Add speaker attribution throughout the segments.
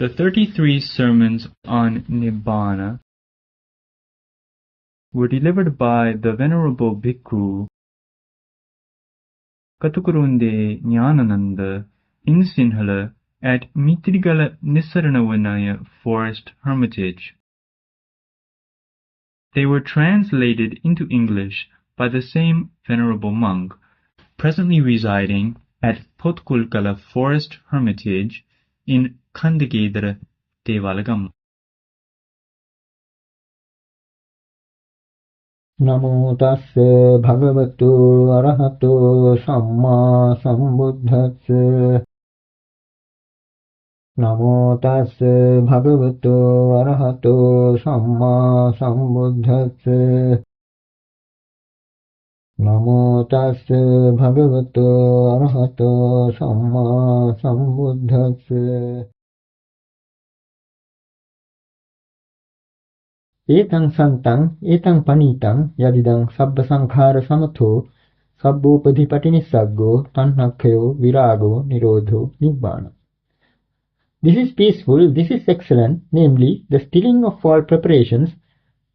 Speaker 1: The 33 sermons on Nibbāna were delivered by the Venerable Bhikkhu Kaṭukurunde Ñāṇananda in Sinhala at Mitrigala Nissaranavanaya Forest Hermitage. They were translated into English by the same Venerable monk, presently residing at Potkulkala Forest Hermitage in Kandagedara Devalagam.
Speaker 2: Namo tassa bhagavato arahato samma sambuddhassa. Namo tassa bhagavato arahato samma sambuddhassa. Namo tassa bhagavato arahato samma sambuddhassa. Etang santang, etang panitang, yadidang sabba sankhara samatho, sabbo padhipatinissaggo, tanhakhayo, virago, nirodho, nibbāna. This is peaceful, this is excellent, namely, the stilling of all preparations,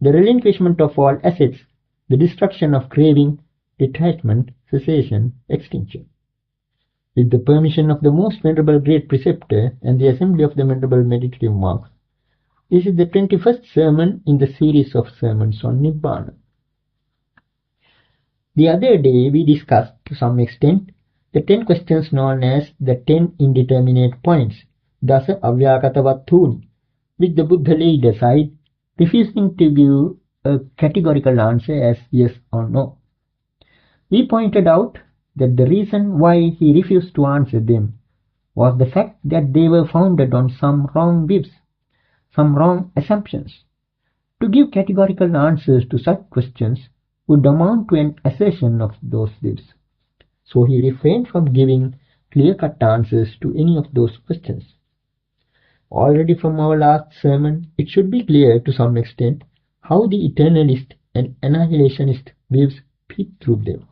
Speaker 2: the relinquishment of all assets, the destruction of craving, detachment, cessation, extinction. With the permission of the most venerable great preceptor and the assembly of the venerable meditative monks, this is the 21st sermon in the series of sermons on Nibbāna. The other day we discussed to some extent the 10 questions known as the 10 indeterminate points, Dasa Avyakatavatthuni, which the Buddha laid aside, refusing to give a categorical answer as yes or no. We pointed out that the reason why he refused to answer them was the fact that they were founded on some wrong beliefs, some wrong assumptions. To give categorical answers to such questions would amount to an assertion of those beliefs. So he refrained from giving clear-cut answers to any of those questions. Already from our last sermon, it should be clear to some extent how the eternalist and annihilationist beliefs peep through them.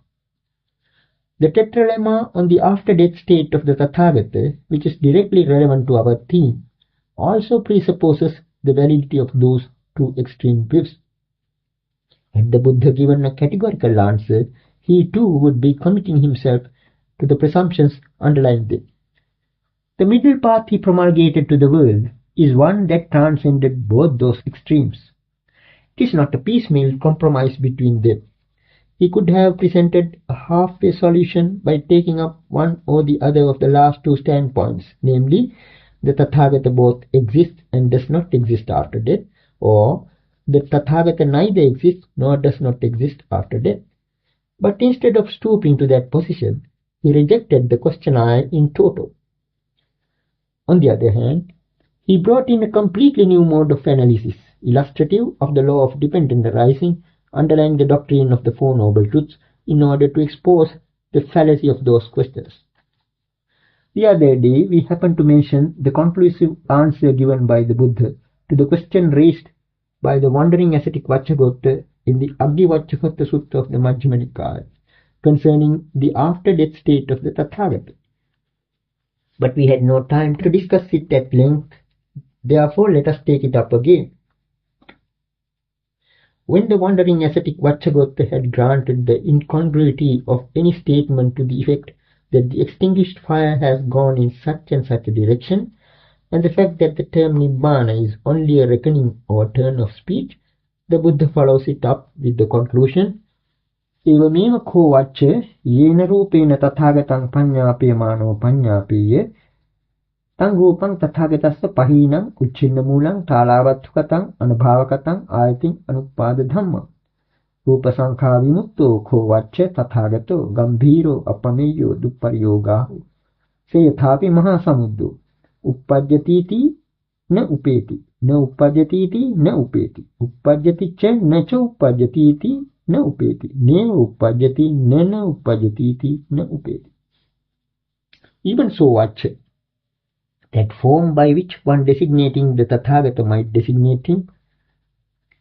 Speaker 2: The tetralemma on the after-death state of the Tathagata, which is directly relevant to our theme, also presupposes the validity of those two extreme beliefs. Had the Buddha given a categorical answer, he too would be committing himself to the presumptions underlying them. The middle path he promulgated to the world is one that transcended both those extremes. It is not a piecemeal compromise between them. He could have presented a halfway solution by taking up one or the other of the last two standpoints, namely, the Tathagata both exists and does not exist after death, or the Tathagata neither exists nor does not exist after death. But instead of stooping to that position, he rejected the questionnaire in toto. On the other hand, he brought in a completely new mode of analysis, illustrative of the law of dependent arising underlying the doctrine of the Four Noble Truths, in order to expose the fallacy of those questions. The other day, we happened to mention the conclusive answer given by the Buddha to the question raised by the wandering ascetic Vacchagotta in the Aggivaccakatta Sutta of the Majjhima Nikāya concerning the after-death state of the Tathagata. But we had no time to discuss it at length, therefore let us take it up again. When the wandering ascetic Vacchagotta had granted the incongruity of any statement to the effect that the extinguished fire has gone in such and such a direction, and the fact that the term Nibbāna is only a reckoning or turn of speech, the Buddha follows it up with the conclusion, Evameva ko vacce yena rupena tathagatang paññāpiyamāno paññāpiye tang rupang tathagatassa pahinam uchchinna mūlang tālāvatthukatang anubhāvakatang āyating anupāda dhamma rupa sankha vimutto ko vacce tathagato gambhiro apameyo dupparyogaho seyathapi mahasamuddo uppajjatiti na upeti na uppajjatiti na upeti uppajjati cha na cha uppajjatiti na upeti ne uppajjati na uppajjatiti na upeti. Even so, vacce, that form by which one designating the Tathagata might designate him,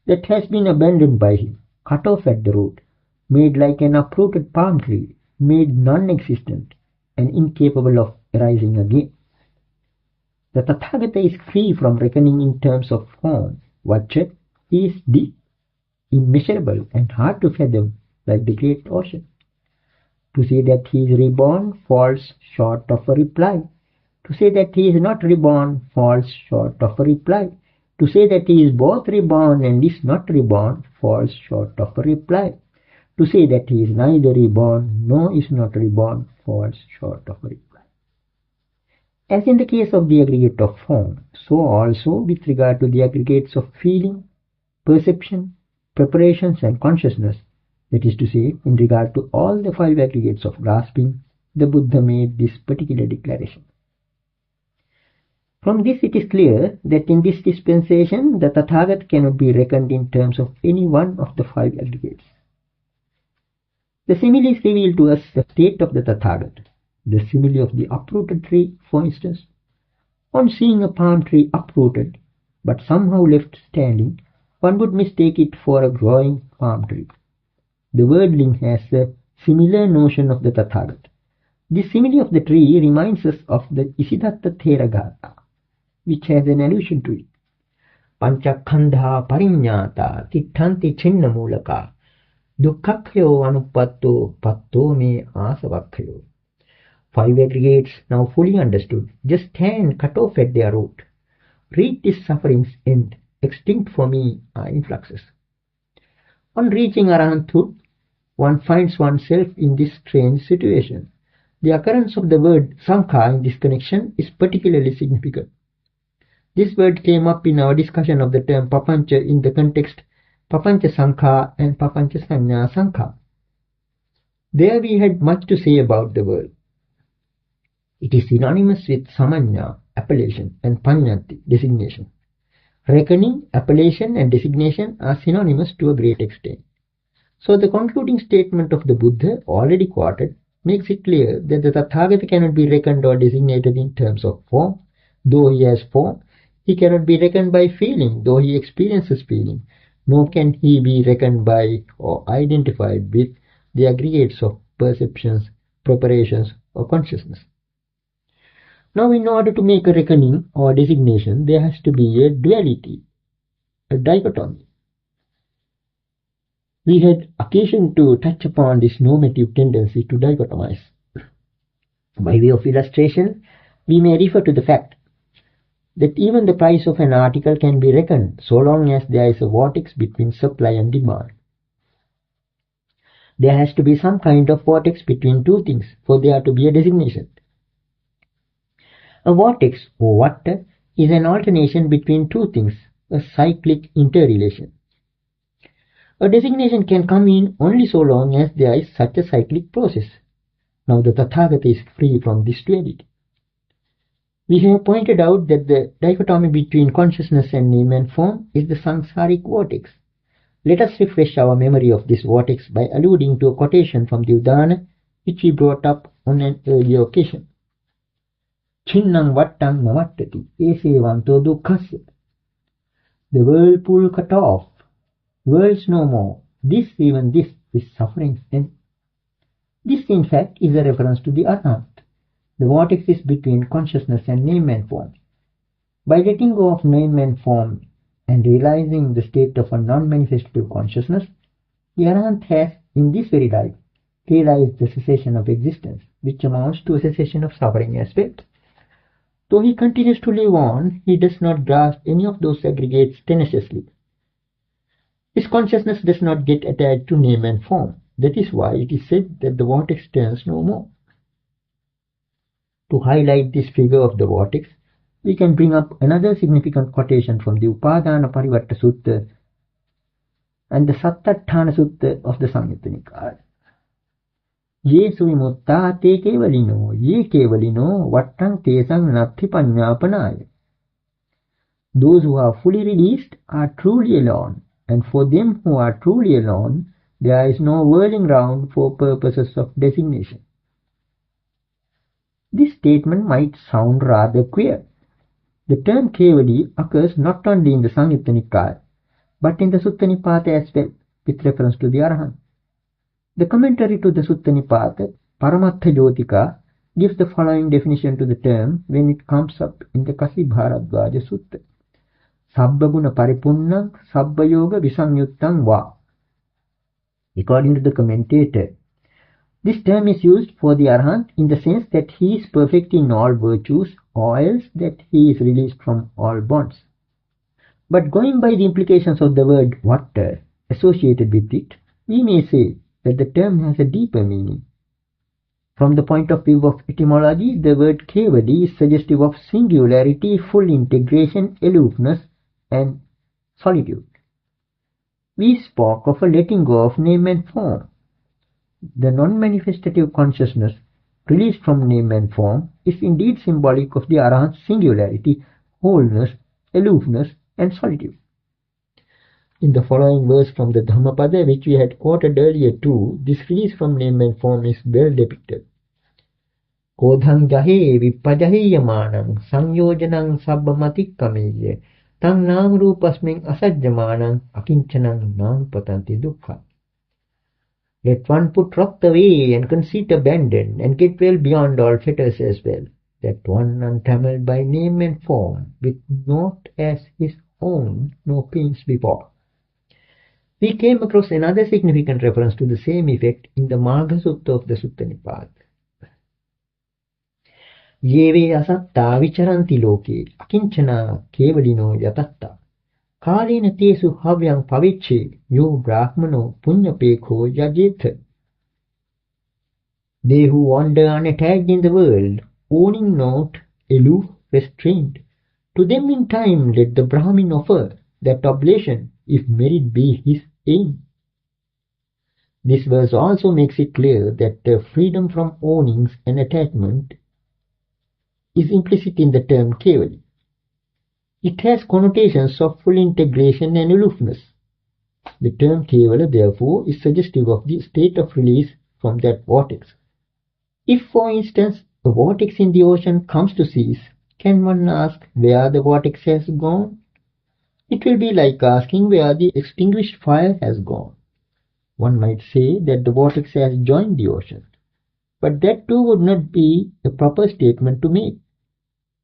Speaker 2: that has been abandoned by him, cut off at the root, made like an uprooted palm tree, made non-existent and incapable of arising again. The Tathagata is free from reckoning in terms of form. Vajra is deep, immeasurable, and hard to fathom, like the great ocean. To say that he is reborn falls short of a reply. To say that he is not reborn falls short of a reply. To say that he is both reborn and is not reborn falls short of a reply. To say that he is neither reborn nor is not reborn falls short of a reply. As in the case of the aggregate of form, so also with regard to the aggregates of feeling, perception, preparations and consciousness, that is to say, in regard to all the 5 aggregates of grasping, the Buddha made this particular declaration. From this it is clear that in this dispensation the Tathagata cannot be reckoned in terms of any one of the 5 aggregates. The similes reveal to us the state of the Tathagata. The simile of the uprooted tree, for instance. On seeing a palm tree uprooted, but somehow left standing, one would mistake it for a growing palm tree. The wordling has a similar notion of the Tathagata. This simile of the tree reminds us of the Isidatta Theragatha, which has an allusion to it. Panchakhandha pariññāta tiṭṭhanti chinnamūlaka dukkhakkhayo anupatto patto me asavakkhayo. 5 aggregates now fully understood just stand cut off at their root. Read this suffering's end, extinct for me are influxes. On reaching Arahanthood, one finds oneself in this strange situation. The occurrence of the word Sankha in this connection is particularly significant. This word came up in our discussion of the term Papancha in the context Papancha Sankha and Papancha Saññā Sankha. There we had much to say about the word. It is synonymous with Samanya, appellation, and Paññatti, designation. Reckoning, appellation, and designation are synonymous to a great extent. So the concluding statement of the Buddha, already quoted, makes it clear that the Tathagata cannot be reckoned or designated in terms of form. Though he has form, he cannot be reckoned by feeling, though he experiences feeling, nor can he be reckoned by or identified with the aggregates of perceptions, preparations, or consciousness. Now, in order to make a reckoning or designation, there has to be a duality, a dichotomy. We had occasion to touch upon this normative tendency to dichotomize. By way of illustration, we may refer to the fact that even the price of an article can be reckoned so long as there is a vortex between supply and demand. There has to be some kind of vortex between two things for there to be a designation. A vortex, or vatta, is an alternation between two things, a cyclic interrelation. A designation can come in only so long as there is such a cyclic process. Now the Tathagata is free from this duality. We have pointed out that the dichotomy between consciousness and name and form is the samsaric vortex. Let us refresh our memory of this vortex by alluding to a quotation from the Nibbāna, which we brought up on an earlier occasion. Chinnang vattang mamattati esevanto dukkhasya. The whirlpool cut off, worlds no more, this even this is suffering's end. This in fact is a reference to the Arahant. The vortex is between consciousness and name and form. By letting go of name and form and realizing the state of a non-manifestative consciousness, the Arahant has, in this very life, realized the cessation of existence, which amounts to a cessation of suffering as well. Though he continues to live on, he does not grasp any of those aggregates tenaciously. His consciousness does not get attached to name and form. That is why it is said that the vortex turns no more. To highlight this figure of the vortex, we can bring up another significant quotation from the Upadana Parivartta Sutta and the Sattatthana Sutta of the Samyutta Nikāya. Ye suvimutta te kevalino, ye kevalino, vattang tesang natti paññāpanāya. Those who are fully released are truly alone, and for them who are truly alone, there is no whirling round for purposes of designation. This statement might sound rather queer. The term kevali occurs not only in the Samyutta Nikāya, but in the Sutta Nipāta as well, with reference to the Arahant. The commentary to the Sutta Nipāta, Paramatha Jotika, gives the following definition to the term when it comes up in the Kasibharadvaja Sutta. Sabba guna paripunnam sabba yoga visamyuttam va. According to the commentator, this term is used for the Arahant in the sense that he is perfect in all virtues, or else that he is released from all bonds. But going by the implications of the word vata associated with it, we may say that the term has a deeper meaning. From the point of view of etymology, the word kevali is suggestive of singularity, full integration, aloofness, and solitude. We spoke of a letting go of name and form. The non-manifestative consciousness released from name and form is indeed symbolic of the Arahant's singularity, wholeness, aloofness, and solitude. In the following verse from the Dhammapada, which we had quoted earlier too, this release from name and form is well depicted. Kodhang jahe vipajahiyyamanang samyojanang sabbamatikkameyye tang nam rupasming asajjamanang akinchanang nanupatanti dukkha. Let one put wrath away and conceit abandon and get well beyond all fetters as well, that one untrammeled by name and form, with naught as his own, no pains before. We came across another significant reference to the same effect in the Magha Sutta of the Sutta Nibbāna. Yeve asatta vicharanti loke akinchana kevalino yatatta kalena tesu havyang paviche yo brahmano punyapekho yajetha. They who wander unattached in the world, owning naught, aloof, restrained, to them in time let the Brahmin offer that oblation, if merit be his aim. This verse also makes it clear that the freedom from ownings and attachment is implicit in the term kevali. It has connotations of full integration and aloofness. The term kevala, therefore, is suggestive of the state of release from that vortex. If, for instance, a vortex in the ocean comes to cease, can one ask where the vortex has gone? It will be like asking where the extinguished fire has gone. One might say that the vortex has joined the ocean, but that too would not be a proper statement to make.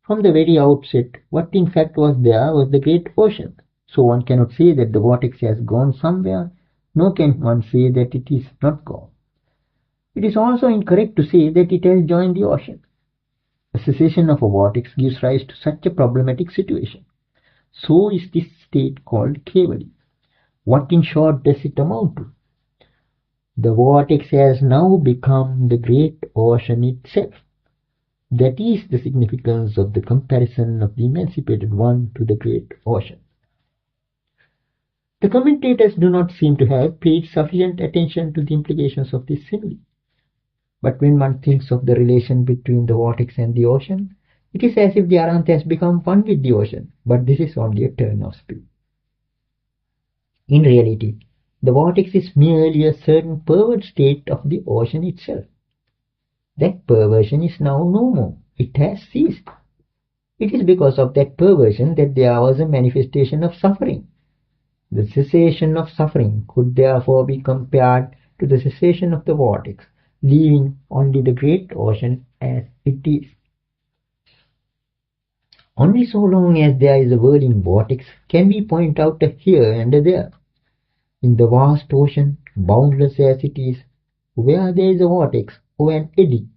Speaker 2: From the very outset, what in fact was there was the great ocean. So one cannot say that the vortex has gone somewhere, nor can one say that it is not gone. It is also incorrect to say that it has joined the ocean. A cessation of a vortex gives rise to such a problematic situation. So is this state called kevali. What in short does it amount to? The vortex has now become the great ocean itself. That is the significance of the comparison of the emancipated one to the great ocean. The commentators do not seem to have paid sufficient attention to the implications of this simile. But when one thinks of the relation between the vortex and the ocean, it is as if the Arahant has become one with the ocean, but this is only a turn of speed. In reality, the vortex is merely a certain perverted state of the ocean itself. That perversion is now no more. It has ceased. It is because of that perversion that there was a manifestation of suffering. The cessation of suffering could therefore be compared to the cessation of the vortex, leaving only the great ocean as it is. Only so long as there is a whirling vortex can we point out a here and a there. In the vast ocean, boundless as it is, where there is a vortex or an eddy,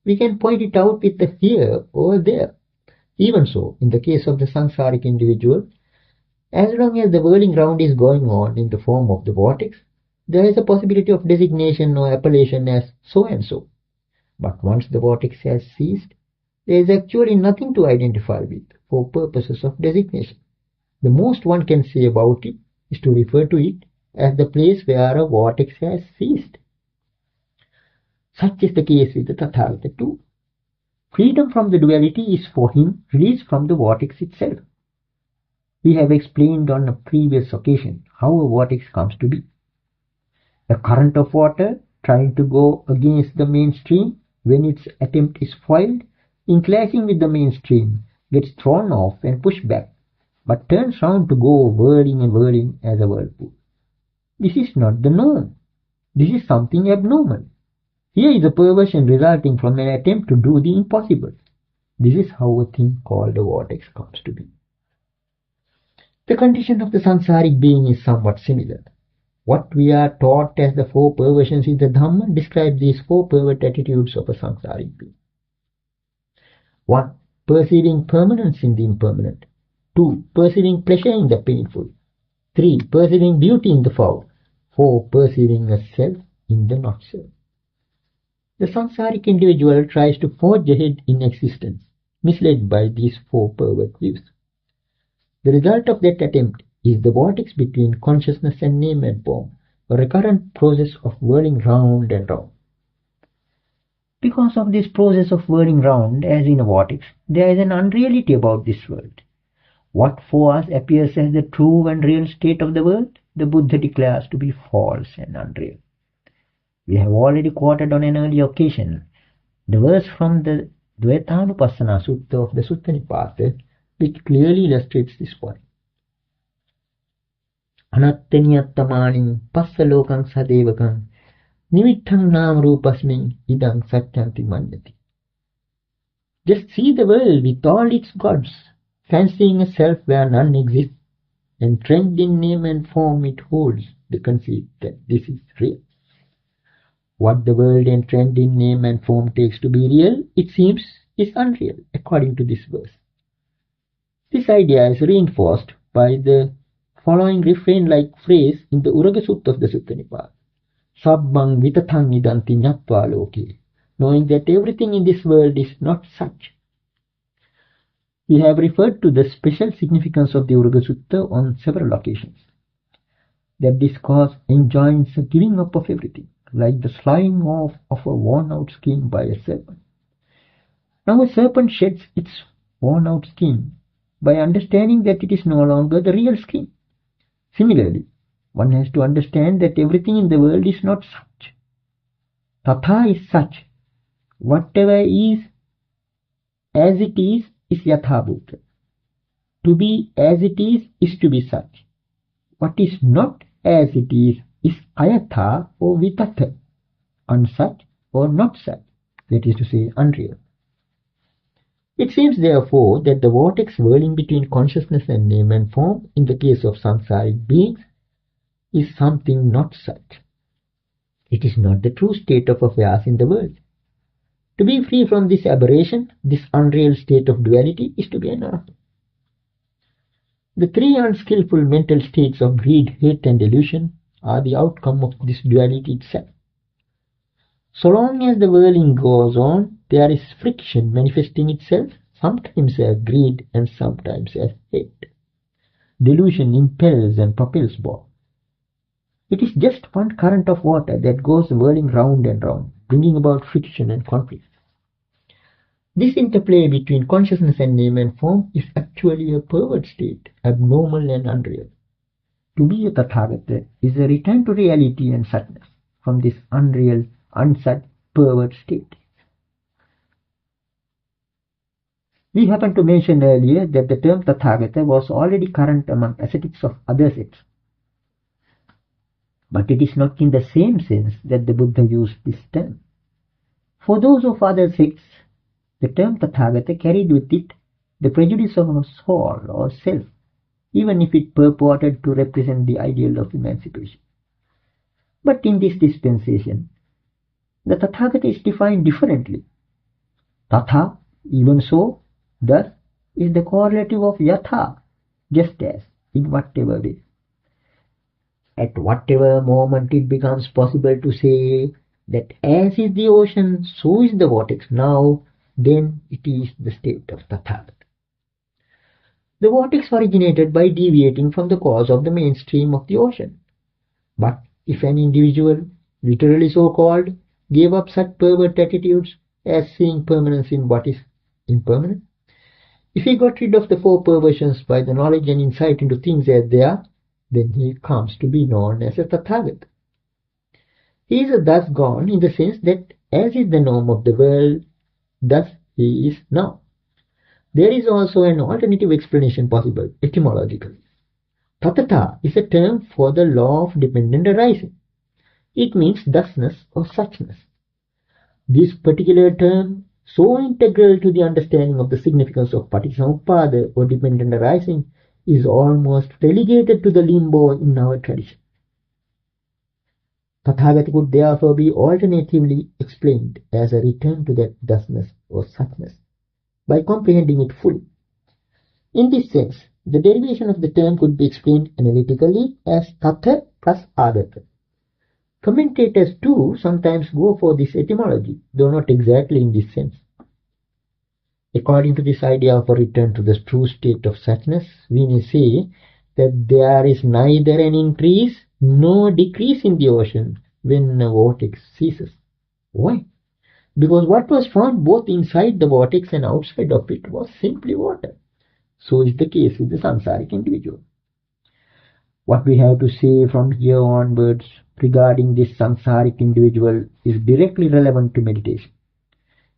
Speaker 2: we can point it out with a here or there. Even so, in the case of the samsaric individual, as long as the whirling round is going on in the form of the vortex, there is a possibility of designation or appellation as so and so. But once the vortex has ceased, there is actually nothing to identify with for purposes of designation. The most one can say about it is to refer to it as the place where a vortex has ceased. Such is the case with the Tathagata too. Freedom from the duality is for him release from the vortex itself. We have explained on a previous occasion how a vortex comes to be. A current of water trying to go against the mainstream, when its attempt is foiled, in clashing with the mainstream, gets thrown off and pushed back, but turns round to go whirling and whirling as a whirlpool. This is not the norm. This is something abnormal. Here is a perversion resulting from an attempt to do the impossible. This is how a thing called a vortex comes to be. The condition of the samsaric being is somewhat similar. What we are taught as the four perversions in the Dhamma describe these four pervert attitudes of a samsaric being. 1. Perceiving permanence in the impermanent. 2. Perceiving pleasure in the painful. 3. Perceiving beauty in the foul. 4. Perceiving a self in the not-self. The samsaric individual tries to forge ahead in existence, misled by these four pervert views. The result of that attempt is the vortex between consciousness and name and form, a recurrent process of whirling round and round. Because of this process of whirling round, as in a vortex, there is an unreality about this world. What for us appears as the true and real state of the world, the Buddha declares to be false and unreal. We have already quoted on an earlier occasion the verse from the Dvaitanupassana Sutta of the Sutta Nibbāna, which clearly illustrates this point. Anattaniyattamaning passalokang sadevakang nimittang nam rupasmin idang satyanti manyati. Just see the world with all its gods, fancying a self where none exists, and trained in name and form it holds the conceit that this is real. What the world entrained in name and form takes to be real, it seems, is unreal, according to this verse. This idea is reinforced by the following refrain-like phrase in the Uraga Sutta of the Sutta Nibbāna. Sabbang vitathang nidanti ñatva loke, knowing that everything in this world is not such. We have referred to the special significance of the Uraga Sutta on several occasions. That this cause enjoins a giving up of everything, like the sloughing off of a worn-out skin by a serpent. Now a serpent sheds its worn-out skin by understanding that it is no longer the real skin. Similarly, one has to understand that everything in the world is not such. Tatha is such. Whatever is as it is yatha bhuta. To be as it is to be such. What is not as it is ayatha or vitatha, unsuch or not such, that is to say, unreal. It seems therefore that the vortex whirling between consciousness and name and form in the case of samsaric beings is something not such. It is not the true state of affairs in the world. To be free from this aberration, this unreal state of duality, is to be an arhat. The three unskillful mental states of greed, hate and delusion are the outcome of this duality itself. So long as the whirling goes on, there is friction manifesting itself, sometimes as greed and sometimes as hate. Delusion impels and propels both. It is just one current of water that goes whirling round and round, bringing about friction and conflict. This interplay between consciousness and name and form is actually a pervert state, abnormal and unreal. To be a Tathagata is a return to reality and suchness from this unreal, unsuch, pervert state. We happened to mention earlier that the term Tathagata was already current among ascetics of other sects. But it is not in the same sense that the Buddha used this term. For those of other sects, the term Tathagata carried with it the prejudice of a soul or self, even if it purported to represent the ideal of emancipation. But in this dispensation, the Tathagata is defined differently. Tatha, even so, thus, is the correlative of yatha, just as, in whatever way. At whatever moment it becomes possible to say that as is the ocean, so is the vortex now, then it is the state of Tathagata. The vortex originated by deviating from the course of the mainstream of the ocean. But if an individual, literally so called, gave up such pervert attitudes as seeing permanence in what is impermanent, if he got rid of the four perversions by the knowledge and insight into things as they are, then he comes to be known as a Tathagata. He is thus gone in the sense that as is the norm of the world, thus he is now. There is also an alternative explanation possible, etymologically. Tatata is a term for the law of dependent arising. It means thusness or suchness. This particular term, so integral to the understanding of the significance of Paticcasamuppada or dependent arising, is almost relegated to the limbo in our tradition. Tathagata could therefore be alternatively explained as a return to that thusness or suchness by comprehending it fully. In this sense, the derivation of the term could be explained analytically as Tatha plus Agata. Commentators too sometimes go for this etymology, though not exactly in this sense. According to this idea of a return to the true state of suchness, we may say that there is neither an increase nor decrease in the ocean when a vortex ceases. Why? Because what was found both inside the vortex and outside of it was simply water. So is the case with the samsaric individual. What we have to say from here onwards regarding this samsaric individual is directly relevant to meditation.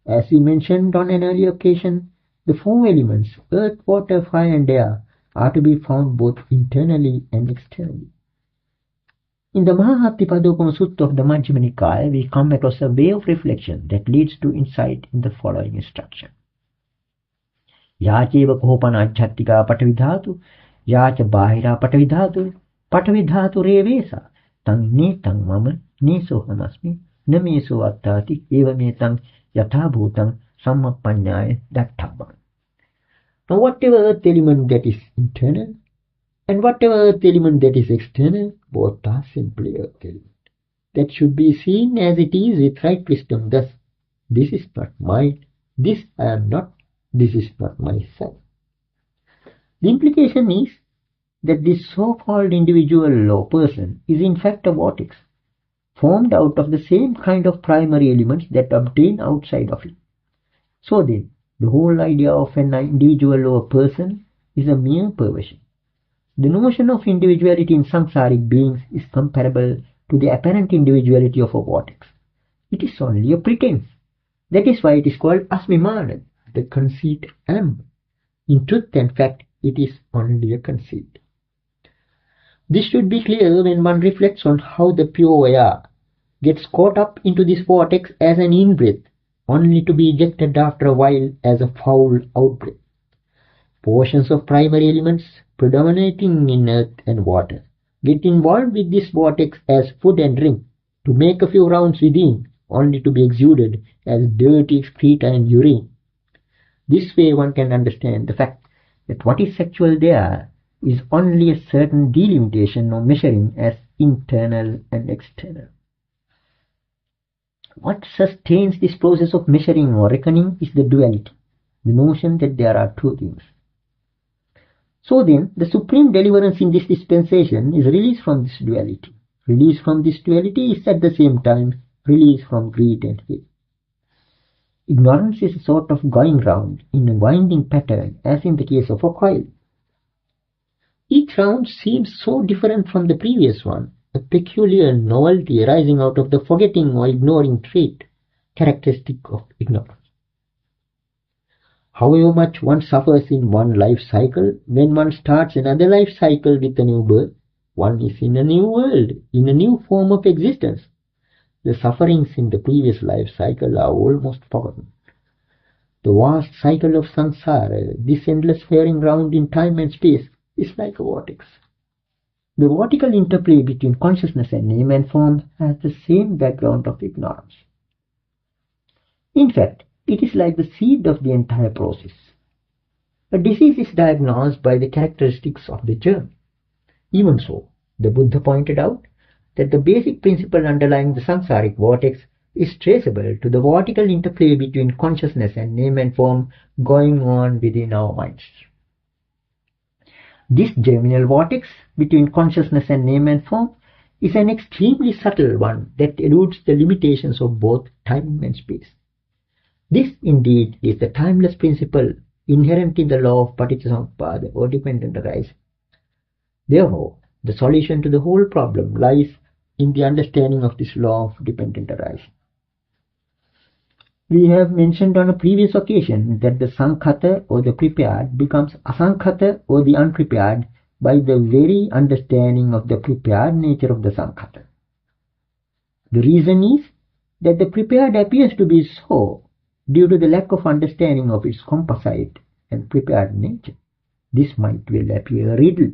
Speaker 2: As we mentioned on an earlier occasion, the four elements, earth, water, fire and air, are to be found both internally and externally. In the Mahāhattipadopama Sutta of the Majjhima Nikāya, we come across a way of reflection that leads to insight in the following instruction. Yāceva kohopana ajjhattika patavidhātu, yāca bāhira patavidhātu, patavidhātu revesa, tang ne tang mama, ne sohamasmi, na me so attāti, eva me tang yatha bhūtang sammappaññāya datthabban. Now whatever earth element that is internal, and whatever earth element that is external, both are simply earth element. That should be seen as it is with right wisdom. Thus, this is not mine, this I am not, this is not myself. The implication is that this so-called individual or person is in fact a vortex, formed out of the same kind of primary elements that obtain outside of it. So then, the whole idea of an individual or person is a mere perversion. The notion of individuality in samsaric beings is comparable to the apparent individuality of a vortex. It is only a pretense. That is why it is called asmimana, the conceit am. In truth and fact, it is only a conceit. This should be clear when one reflects on how the pure air gets caught up into this vortex as an in-breath, only to be ejected after a while as a foul out-breath. Portions of primary elements predominating in earth and water get involved with this vortex as food and drink to make a few rounds within, only to be exuded as dirty excreta and urine. This way one can understand the fact that what is sexual there is only a certain delimitation or measuring as internal and external. What sustains this process of measuring or reckoning is the duality, the notion that there are two things. So then, the supreme deliverance in this dispensation is release from this duality. Release from this duality is at the same time release from greed and hate. Ignorance is a sort of going round in a winding pattern, as in the case of a coil. Each round seems so different from the previous one, a peculiar novelty arising out of the forgetting or ignoring trait, characteristic of ignorance. However much one suffers in one life cycle, when one starts another life cycle with a new birth, one is in a new world, in a new form of existence. The sufferings in the previous life cycle are almost forgotten. The vast cycle of samsara, this endless faring round in time and space, is like a vortex. The vertical interplay between consciousness and name and form has the same background of ignorance. In fact, it is like the seed of the entire process. A disease is diagnosed by the characteristics of the germ. Even so, the Buddha pointed out that the basic principle underlying the samsaric vortex is traceable to the vertical interplay between consciousness and name and form going on within our minds. This germinal vortex between consciousness and name and form is an extremely subtle one that eludes the limitations of both time and space. This indeed is the timeless principle inherent in the law of Paticcasamuppada or dependent arising. Therefore, the solution to the whole problem lies in the understanding of this law of dependent arising. We have mentioned on a previous occasion that the sankhata or the prepared becomes asankhata or the unprepared by the very understanding of the prepared nature of the sankhata. The reason is that the prepared appears to be so due to the lack of understanding of its composite and prepared nature. This might well appear a riddle.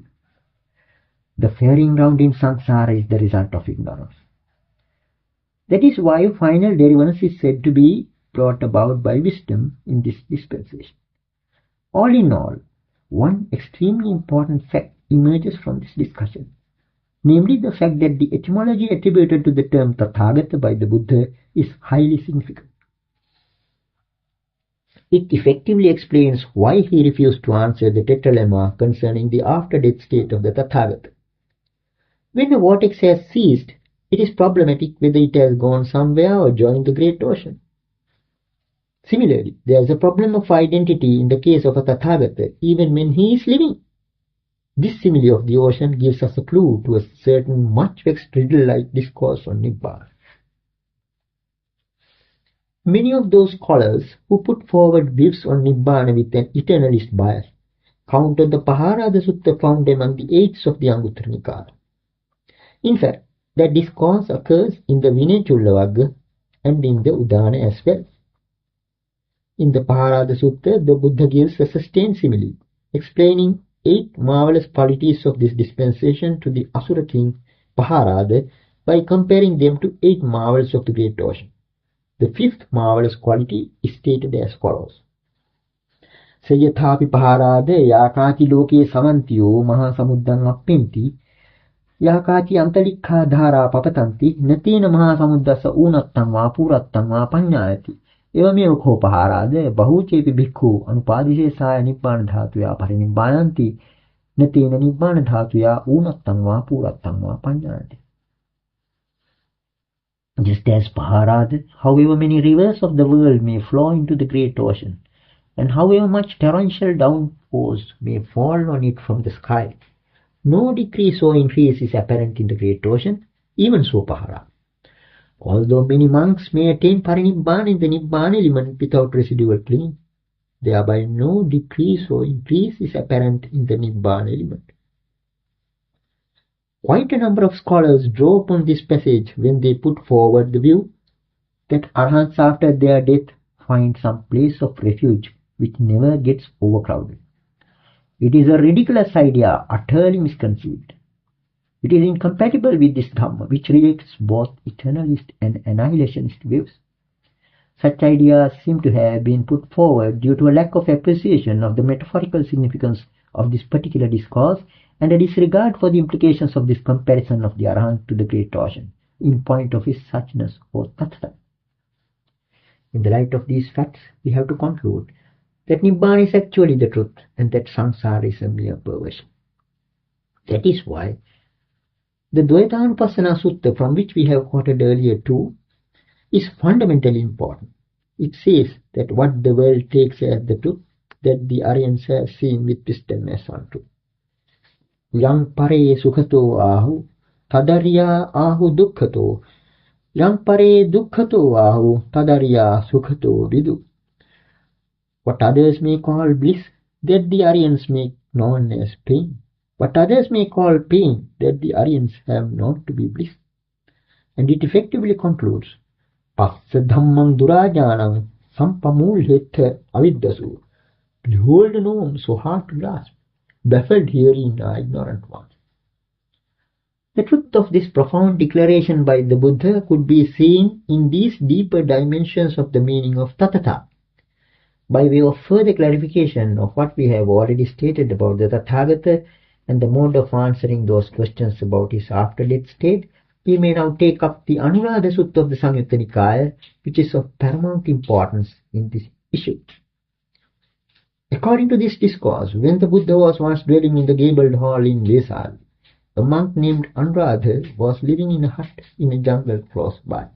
Speaker 2: The faring round in samsara is the result of ignorance. That is why final deliverance is said to be brought about by wisdom in this dispensation. All in all, one extremely important fact emerges from this discussion, namely the fact that the etymology attributed to the term Tathagata by the Buddha is highly significant. It effectively explains why he refused to answer the tetralemma concerning the after-death state of the Tathagata. When a vortex has ceased, it is problematic whether it has gone somewhere or joined the great ocean. Similarly, there is a problem of identity in the case of a Tathagata even when he is living. This simile of the ocean gives us a clue to a certain much vexed riddle-like discourse on Nibbāna. Many of those scholars who put forward views on Nibbāna with an eternalist bias counted the Paharāda Sutta found among the eights of the Anguttara Nikāya. In fact, that discourse occurs in the Vinaya Vagga and in the Udana as well. In the Paharāda Sutta, the Buddha gives a sustained simile, explaining 8 marvelous qualities of this dispensation to the Asura king Paharāda by comparing them to 8 marvels of the great ocean. The 5th marvelous quality is stated as follows. Sayathapi Paharāda yakāti loke samantiyo mahasamuddam appinti yakāti antalikkhā dhārā papatanti natena mahasamuddassa ūnattam vā pūrattam vā paññāyati एवमेव खोपहाराद बहुचेपि भिक्खु अनुपादिशेषाय निब्बाण धातुया परिनिब्बाणन्ति न तेन निब्बाण धातुया ऊनत्तं वा पूरत्तं वा पञ्जायते. Just as Paharāda, however many rivers of the world may flow into the great ocean, and however much torrential downpours may fall on it from the sky, no decrease or increase is apparent in the great ocean, even so Paharāda. Although many monks may attain parinibbāna in the Nibbāna element without residual clinging, thereby no decrease or increase is apparent in the Nibbāna element. Quite a number of scholars draw upon this passage when they put forward the view that arhats after their death find some place of refuge which never gets overcrowded. It is a ridiculous idea, utterly misconceived. It is incompatible with this Dhamma, which rejects both eternalist and annihilationist views. Such ideas seem to have been put forward due to a lack of appreciation of the metaphorical significance of this particular discourse and a disregard for the implications of this comparison of the Arahant to the great ocean, in point of his suchness or tattva. In the light of these facts, we have to conclude that Nibbāna is actually the truth and that samsara is a mere perversion. That is why the Dvaitanupassana Sutta, from which we have quoted earlier too, is fundamentally important. It says that what the world takes as the truth, that the Aryans have seen with wisdom as untrue. Yang pare sukhato ahu, tadarya ahu dukkhato. Yang pare dukkhato ahu, tadarya sukhato vidu. What others may call bliss, that the Aryans make known as pain. What others may call pain, that the Aryans have known to be bliss. And it effectively concludes, Passa dhammam durājanam sampamūlhetha aviddasu. Behold a norm so hard to grasp, baffled herein are ignorant ones. The truth of this profound declaration by the Buddha could be seen in these deeper dimensions of the meaning of tathata. By way of further clarification of what we have already stated about the Tathagata and the mode of answering those questions about his after-death state, we may now take up the Anuradha Sutta of the Samyutta Nikāya, which is of paramount importance in this issue. According to this discourse, when the Buddha was once dwelling in the gabled hall in Vesali, a monk named Anuradha was living in a hut in a jungle close by.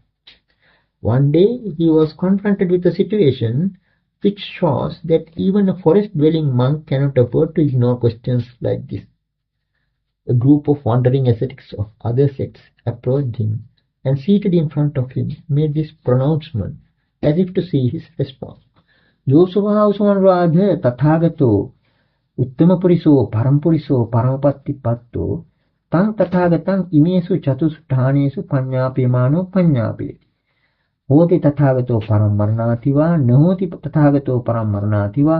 Speaker 2: One day he was confronted with a situation which shows that even a forest-dwelling monk cannot afford to ignore questions like this. A group of wandering ascetics of other sects approached him and, seated in front of him, made this pronouncement as if to see his response. Yosavāusamanrādha tathāgato uttamapuriso parampuriso paramapatti-patto tang tathāgatang imesu chatusthānesu paññāpyamāno paññāpyeti. Hoti tathagato param marnati va, nahoti tathagato param marnati va,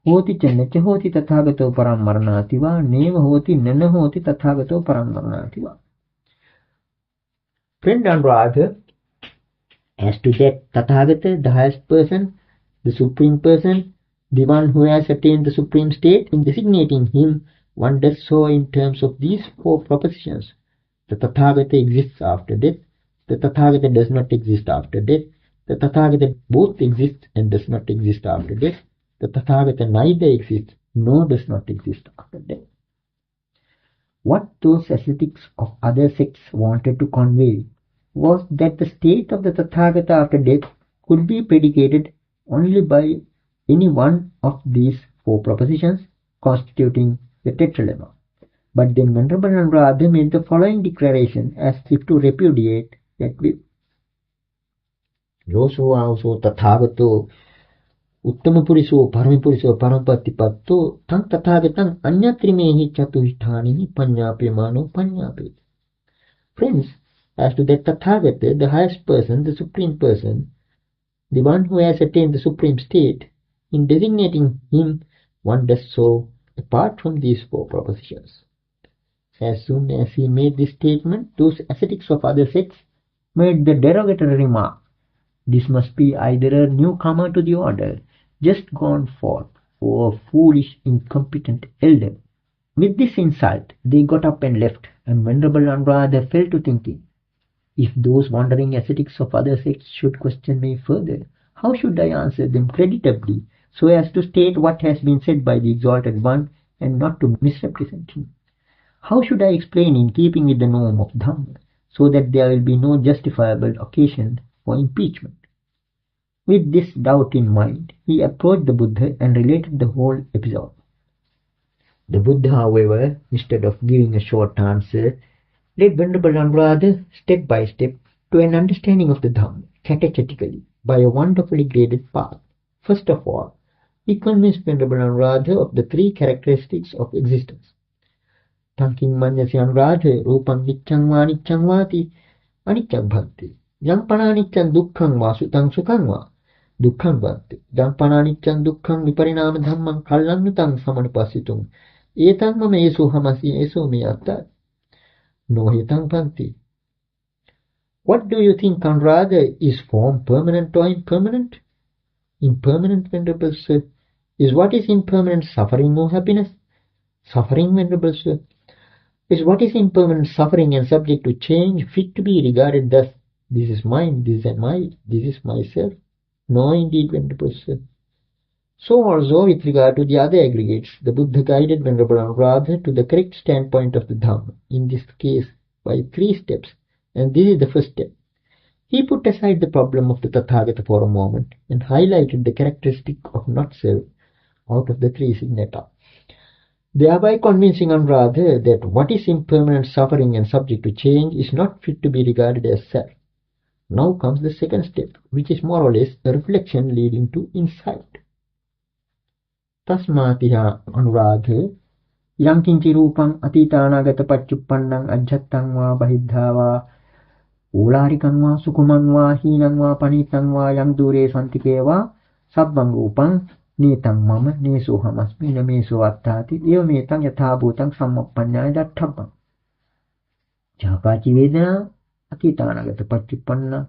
Speaker 2: hoti cha nacha hoti tathagato param marnati va, neva hoti nana hoti tathagato param marnati va. Friend Anuradha, as to that Tathagata, the highest person, the supreme person, the one who has attained the supreme state, in designating him, one does so in terms of these four propositions. The Tathagata exists after death. The Tathagata does not exist after death. The Tathagata both exists and does not exist after death. The Tathagata neither exists nor does not exist after death. What those ascetics of other sects wanted to convey was that the state of the Tathagata after death could be predicated only by any one of these four propositions constituting the tetralemma. But then Venerable Ñāṇananda made the following declaration as if to repudiate that view. Yoso auso Tathagato Uttama Puriso Paramipuriso Parampatipatto Tang Tathagatang Anyatrimehi Chatuhithanihi Panyapyamano Panyape. Friends, as to that Tathagata, the highest person, the supreme person, the one who has attained the supreme state, in designating him, one does so apart from these four propositions. As soon as he made this statement, those ascetics of other sects made the derogatory remark, "This must be either a newcomer to the order, just gone forth, or a foolish, incompetent elder." With this insult, they got up and left, and Venerable Ñāṇananda fell to thinking, if those wandering ascetics of other sects should question me further, how should I answer them creditably so as to state what has been said by the Exalted One and not to misrepresent him? How should I explain in keeping with the norm of Dhamma so that there will be no justifiable occasion for impeachment? With this doubt in mind, he approached the Buddha and related the whole episode. The Buddha, however, instead of giving a short answer, led Venerable Ñāṇananda step by step to an understanding of the Dhamma, catechetically, by a wonderfully graded path. First of all, he convinced Venerable Ñāṇananda of the three characteristics of existence. Tanking manyasya Ñāṇananda, rupang niccang va niccang vati, aniccang bhakti. Yang pananiccang dukkhang va sutang sukhang va, dukkhang bhakti. Yang pananiccang dukkhang viparinama dhammang kallanutang samanupasitung. Etang mama eso hamasi eso me attat. No hitang bhakti. What do you think, Ñāṇananda? Is form permanent or impermanent? Impermanent, Venerable Sir. Is what is impermanent suffering or happiness? Suffering, Venerable Sir. Is what is impermanent suffering and subject to change fit to be regarded thus, this is mine, this is myself? No, indeed, Venerable Sir. So also with regard to the other aggregates, the Buddha guided Venerable Ñāṇananda to the correct standpoint of the Dhamma, in this case by 3 steps, and this is the first step. He put aside the problem of the Tathagata for a moment and highlighted the characteristic of not-self out of the 3 signata, thereby convincing Ñāṇananda that what is impermanent suffering and subject to change is not fit to be regarded as self. Now comes the second step, which is more or less a reflection leading to insight. Tasmatiha Ñāṇananda yankinchi rupang atitanagata paccupannang ajjattang va bahiddha va ularikang va sukumang va hinang va panitang va yang dure santike va sabbang rupang netang mama neso hamasmi nameso attati evametang yathabhutang sammappanyaya datthabbang. Jakachi vedana atitanagata paccupanna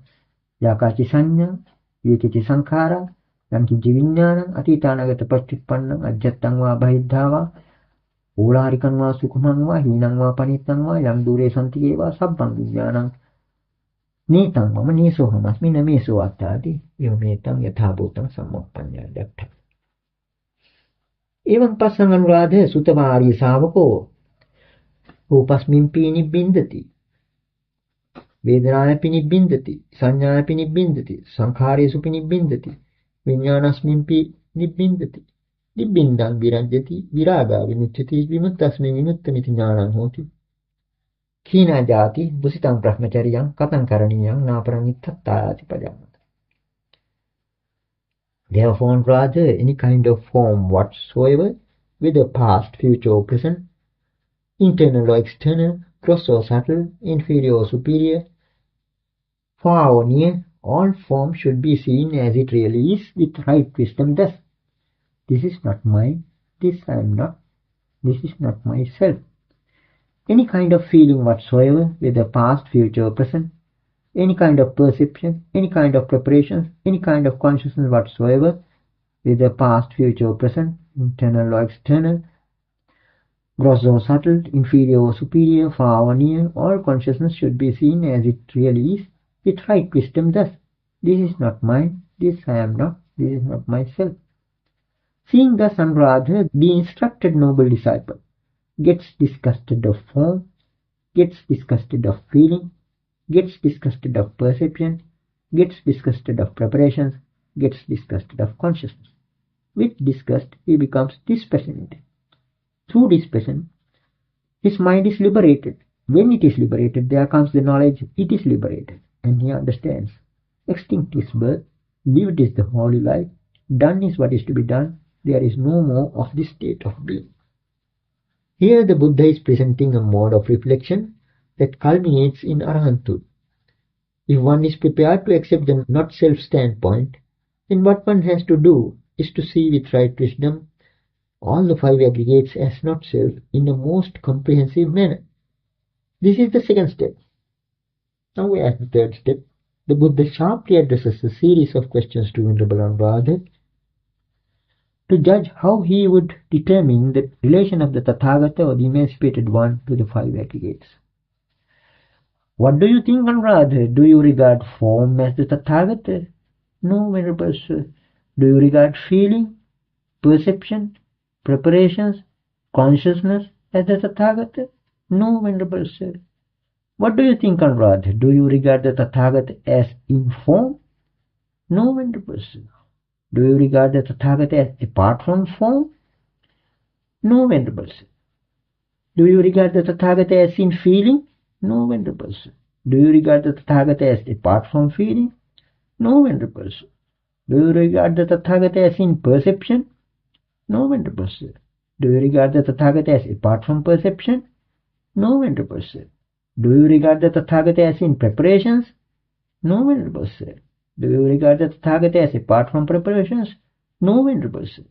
Speaker 2: jakachi sanya yekichi sankhara yankinchi viññānam atitanagata paccupannam ajjattang va bahiddha va ularikang va sukumang va hinang va panitang va yang dure santike va sabbang viññānam netang mama neso hamasmi nameso attati evametang yathabhutang sammappanyaya datthabbang. Evam passang Ñāṇananda sutavari savako rupasmimpi nibbindati vedanayapi nibbindati sanyayapi nibbindati sankharesupi nibbindati viññānasmimpi nibbindati nibbindang virajyati viraga vimucchati vimuttasmin vimuttamiti ñāṇaṁ hoti khina jati busitang brahmacharyam katang karaniyam naparang ittattayati pajamata. Therefore, rather, any kind of form whatsoever, whether past, future or present, internal or external, gross or subtle, inferior or superior, far or near, All form should be seen as it really is with right wisdom thus. This is not mine, this I am not, this is not myself. Any kind of feeling whatsoever, whether past, future or present, any kind of perception, any kind of preparation, any kind of consciousness whatsoever, whether past, future or present, internal or external, gross or subtle, inferior or superior, far or near, all consciousness should be seen as it really is, with right wisdom thus. This is not mine, this I am not, this is not myself. Seeing thus, Anuradha, the instructed noble disciple, gets disgusted of form, gets disgusted of feeling, gets disgusted of perception, gets disgusted of preparations, gets disgusted of consciousness. With disgust, he becomes dispassionate. Through dispassion, his mind is liberated. When it is liberated, there comes the knowledge it is liberated, and he understands. Extinct is birth, lived is the holy life, done is what is to be done, there is no more of this state of being. Here the Buddha is presenting a mode of reflection that culminates in arahanthood. If one is prepared to accept the not-self standpoint, then what one has to do is to see with right wisdom all the five aggregates as not-self in a most comprehensive manner. This is the second step. Now we are at the third step. The Buddha sharply addresses a series of questions to Venerable Anuradha to judge how he would determine the relation of the Tathagata or the emancipated one to the five aggregates. What do you think, Anuradha? Do you regard form as the Tathagata? No, Venerable Sir. Do you regard feeling, perception, preparations, consciousness as the Tathagata? No, Venerable Sir. What do you think, Anuradha? Do you regard the Tathagata as in form? No, Venerable Sir. Do you regard the Tathagata as apart from form? No, Venerable Sir. Do you regard the Tathagata as in feeling? No, Venerable Sir. Do you regard the Tathagata as apart from feeling? No, Venerable Sir. Do you regard the Tathagata as in perception? No, Venerable Sir. Do you regard the Tathagata as apart from perception? No, Venerable Sir. Do you regard the Tathagata as in preparations? No, Venerable Sir. Do you regard the Tathagata as apart from preparations? No, Venerable Sir.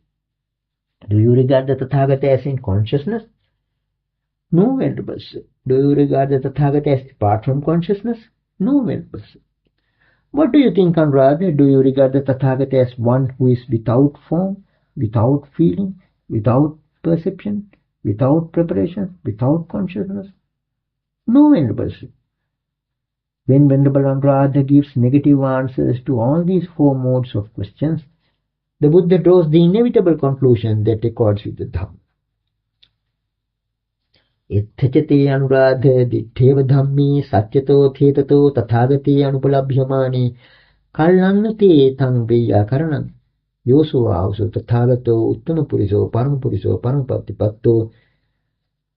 Speaker 2: Do you regard the Tathagata as in consciousness? No, Venerable Sir. Do you regard the Tathagata as apart from consciousness? No, Venerable Sir. What do you think, Anuradha? Do you regard the Tathagata as one who is without form, without feeling, without perception, without preparation, without consciousness? No, Venerable Sir. When Venerable Anuradha gives negative answers to all these four modes of questions, the Buddha draws the inevitable conclusion that accords with the Dhamma. Ethachate Anuradha ditteva dhammi satyato thetato tathagate anupalabhyamani kallanate tang veyakaranam yoso avso tathagato uttamapuriso paramapuriso paramapatipatto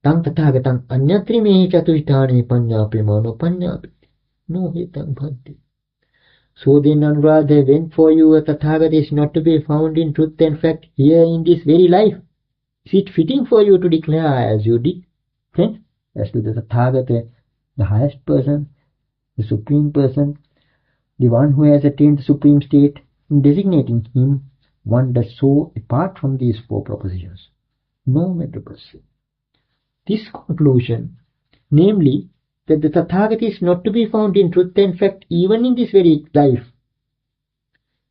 Speaker 2: tang tathagatam anyatri chatuvitani panyapi mano panyapi no hitam bhante. So then, Anuradha, when for you a Tathagata is not to be found in truth and fact here in this very life, is it fitting for you to declare as you did? Friends, as to the Tathagata, the highest person, the supreme person, the one who has attained the supreme state, in designating him, one does so apart from these four propositions. No, Venerable Sir. This conclusion, namely, that the Tathagata is not to be found in truth and fact even in this very life,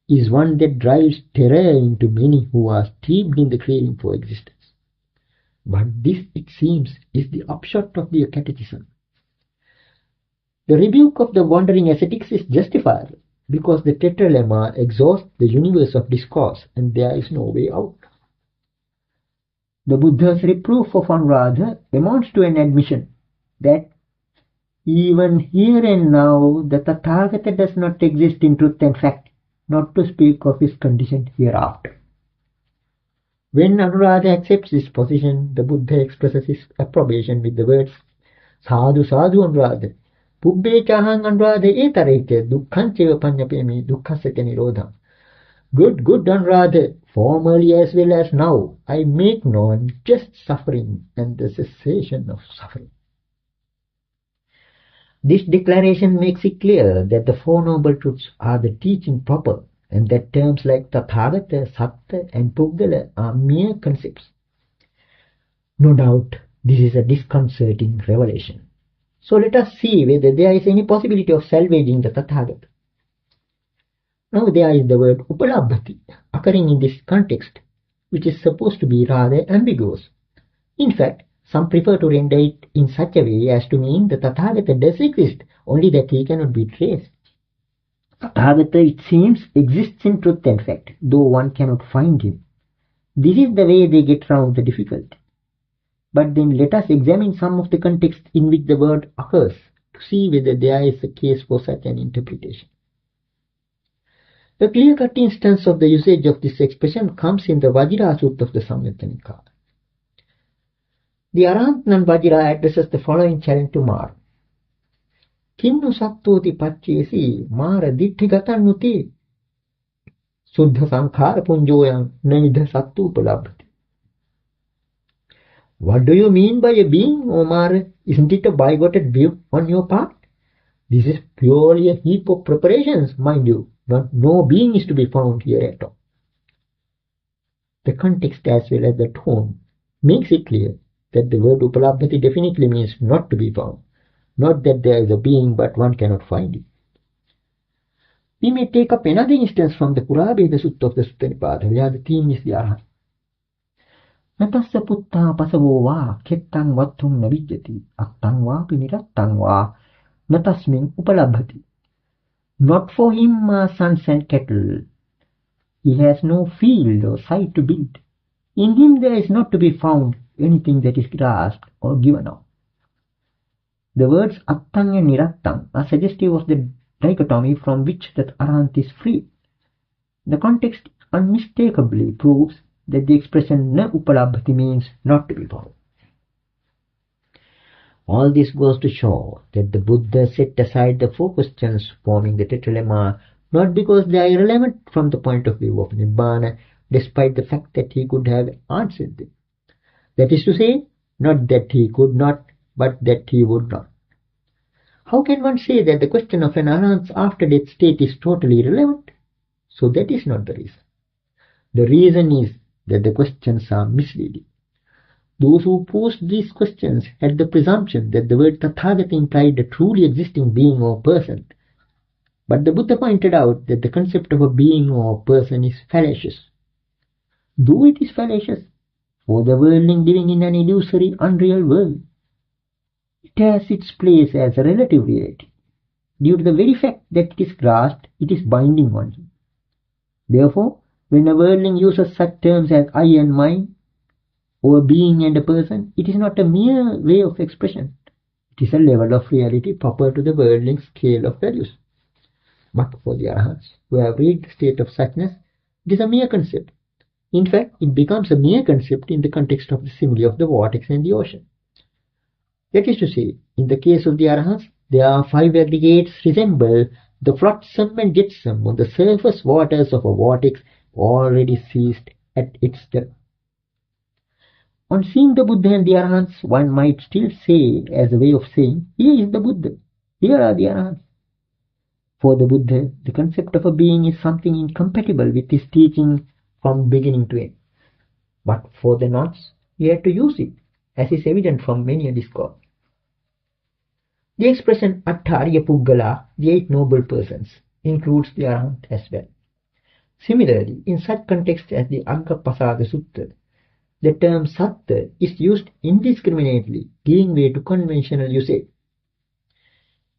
Speaker 2: is one that drives terror into many who are steeped in the craving for existence. But this, it seems, is the upshot of the catechism. The rebuke of the wandering ascetics is justifiable, because the tetralemma exhausts the universe of discourse and there is no way out. The Buddha's reproof of Anuradha amounts to an admission that even here and now the Tathagata does not exist in truth and fact, not to speak of his condition hereafter. When Anuradha accepts this position, the Buddha expresses his approbation with the words, Sadhu sadhu Anuradha, Pubbe chahang Anuradha etareke dukkhancheva panyapemi dukkhasya nirodham. Good Anuradha, formerly as well as now, I make known just suffering and the cessation of suffering. This declaration makes it clear that the Four Noble Truths are the teaching proper, and that terms like Tathagata, Satta and Puggala are mere concepts. No doubt, this is a disconcerting revelation. So let us see whether there is any possibility of salvaging the Tathagata. Now there is the word Upalabhati occurring in this context, which is supposed to be rather ambiguous. In fact, some prefer to render it in such a way as to mean the Tathagata does exist, only that he cannot be traced. Tathagata, it seems, exists in truth and fact, though one cannot find him. This is the way they get round the difficulty. But then let us examine some of the context in which the word occurs to see whether there is a case for such an interpretation. A clear-cut instance of the usage of this expression comes in the Vajira Sutta of the Samyutta Nikāya. The Arahant Vajira addresses the following challenge to Mara. Kinnu sattoti pacchesi Mara ditthigatan nuti Suddha sankhara punjoyam navidha sattu upalabhati. What do you mean by a being, O Mara? Isn't it a bigoted view on your part? This is purely a heap of preparations, mind you. No being is to be found here at all. The context as well as the tone makes it clear that the word upalabhati definitely means not to be found, not that there is a being but one cannot find it. We may take up another instance from the Purabheda Sutta of the Sutta Nibbāna, where the theme is the Arahant. Natasya putta pasavo va kettan vattum navijyati attan va pinirattan va natasmin upalabhati. Not for him are sons and cattle. He has no field or site to build. In him there is not to be found anything that is grasped or given up. The words attang and nirattang are suggestive of the dichotomy from which that Arahant is free. The context unmistakably proves that the expression na upalabhati means not to be found. All this goes to show that the Buddha set aside the four questions forming the tetralemma not because they are irrelevant from the point of view of Nibbāna, despite the fact that he could have answered them. That is to say, not that he could not, but that he would not. How can one say that the question of an Arahant's after-death state is totally irrelevant? So that is not the reason. The reason is that the questions are misleading. Those who posed these questions had the presumption that the word Tathagata implied a truly existing being or person. But the Buddha pointed out that the concept of a being or person is fallacious. Though it is fallacious, for the worldling living in an illusory, unreal world, it has its place as a relative reality. Due to the very fact that it is grasped, it is binding on him. Therefore, when a worldling uses such terms as I and mine, or a being and a person, it is not a mere way of expression. It is a level of reality proper to the worldling scale of values. But for the Arahants, who have reached the state of suchness, it is a mere concept. In fact, it becomes a mere concept in the context of the simile of the vortex and the ocean. That is to say, in the case of the Arahants, their five aggregates resemble the flotsam and jetsam on the surface waters of a vortex already ceased at its depth. On seeing the Buddha and the Arahants, one might still say, as a way of saying, here is the Buddha, here are the Arahants. For the Buddha, the concept of a being is something incompatible with his teaching from beginning to end. But for the nones, he had to use it, as is evident from many a discourse. The expression Atthāriya Puggala, the eight noble persons, includes the Arahant as well. Similarly, in such contexts as the Aggappasāda Sutta, the term Satta is used indiscriminately, giving way to conventional usage.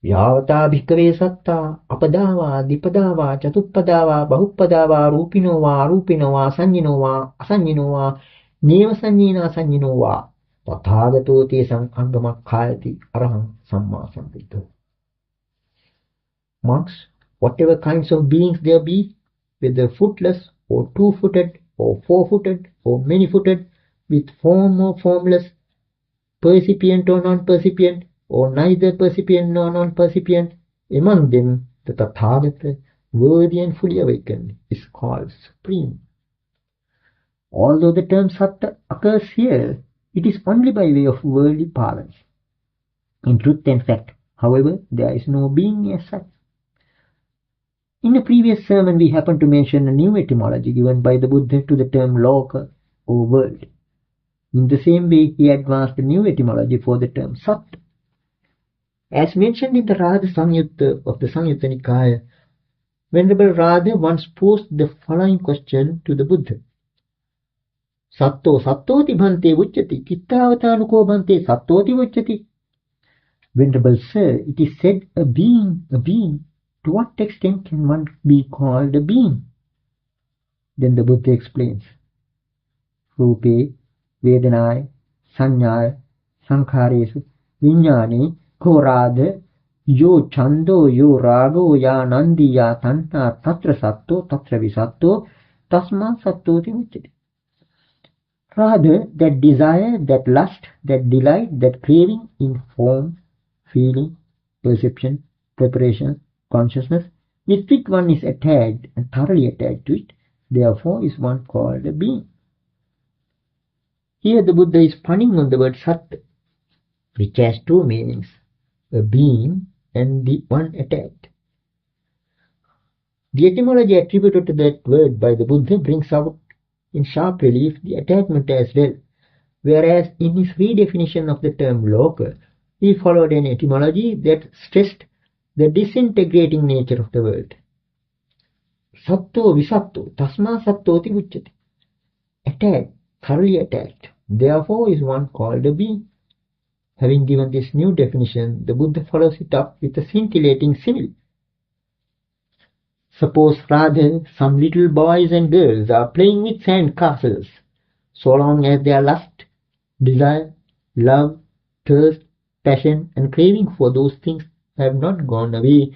Speaker 2: Vyāvatā bhikkhave sattā apadāvā dipadāvā chatuppadāvā bahuppadāvā rūpinōvā rūpinōvā saññinōvā asaññinōvā neva saññīnā saññinōvā tathāgato tesam aggamakkhāyati araham sammā sambuddho. Monks, whatever kinds of beings there be, whether footless or two-footed or four-footed or many-footed, with form or formless, percipient or non-percipient, or neither percipient nor non-percipient, among them the Tathāgata, worthy and fully awakened, is called supreme. Although the term Satta occurs here, it is only by way of worldly parlance. In truth and fact, However, there is no being as such. In a previous sermon, we happened to mention a new etymology given by the Buddha to the term loka, or world. In the same way, he advanced a new etymology for the term sat. As mentioned in the Radha Samyutta of the Samyutta Nikaya, Venerable Radha once posed the following question to the Buddha. Satto sattoti bhante vucchati, kittavatanuko bhante sattoti vucchati. Venerable Sir, it is said a being. To what extent can one be called a being? Then the Buddha explains. Rupe, Vedanaye, Sanyaya, Sankharesu, Viññāne, ko radha, yo chando, yo rago, ya nandi, ya tanha, tatra satto, tatra visatto, tasma sattoti vucchati. Rather, that desire, that lust, that delight, that craving in form, feeling, perception, preparation, consciousness, with which one is attached and thoroughly attached to it, therefore is one called a being. Here the Buddha is punning on the word sat, which has two meanings, a being and the one attached. The etymology attributed to that word by the Buddha brings out in sharp relief the attachment as well, whereas in his redefinition of the term loka, he followed an etymology that stressed the disintegrating nature of the world. Satto visatto, tasma sattoti vucchati. Attached, thoroughly attached, therefore is one called a being. Having given this new definition, the Buddha follows it up with a scintillating simile. Suppose rather some little boys and girls are playing with sand castles. So long as their lust, desire, love, thirst, passion and craving for those things have not gone away,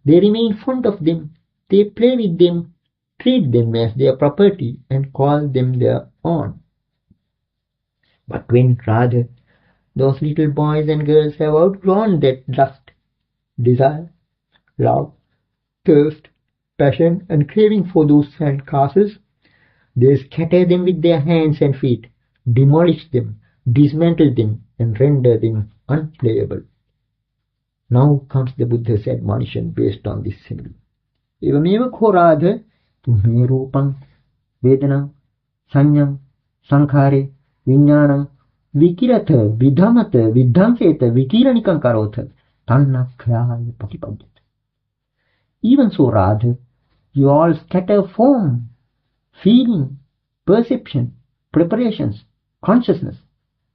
Speaker 2: they remain fond of them. They play with them, treat them as their property and call them their own. But when rather those little boys and girls have outgrown that lust, desire, love, thirst, passion and craving for those sand castles, they scatter them with their hands and feet, demolish them, dismantle them and render them unplayable. Now comes the Buddha's admonition based on this simile. Evameva ko radha me rupam, vedanam, sanyam, sankhare, viññānam, vikirata, vidhamata, vidhamseta, vikiranikam karotha, tanna khyāya patipadyata. Even so, Radha, you all scatter form, feeling, perception, preparations, consciousness,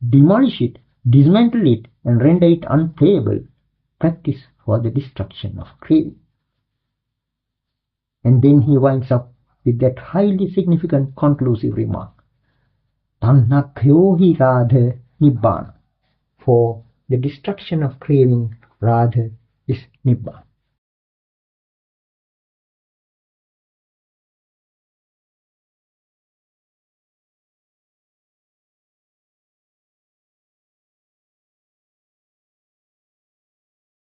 Speaker 2: demolish it, dismantle it, and render it unplayable. Practice for the destruction of craving. And then he winds up with that highly significant conclusive remark. Tanna kyohi radha Nibbāna. For the destruction of craving, Radha is Nibbāna.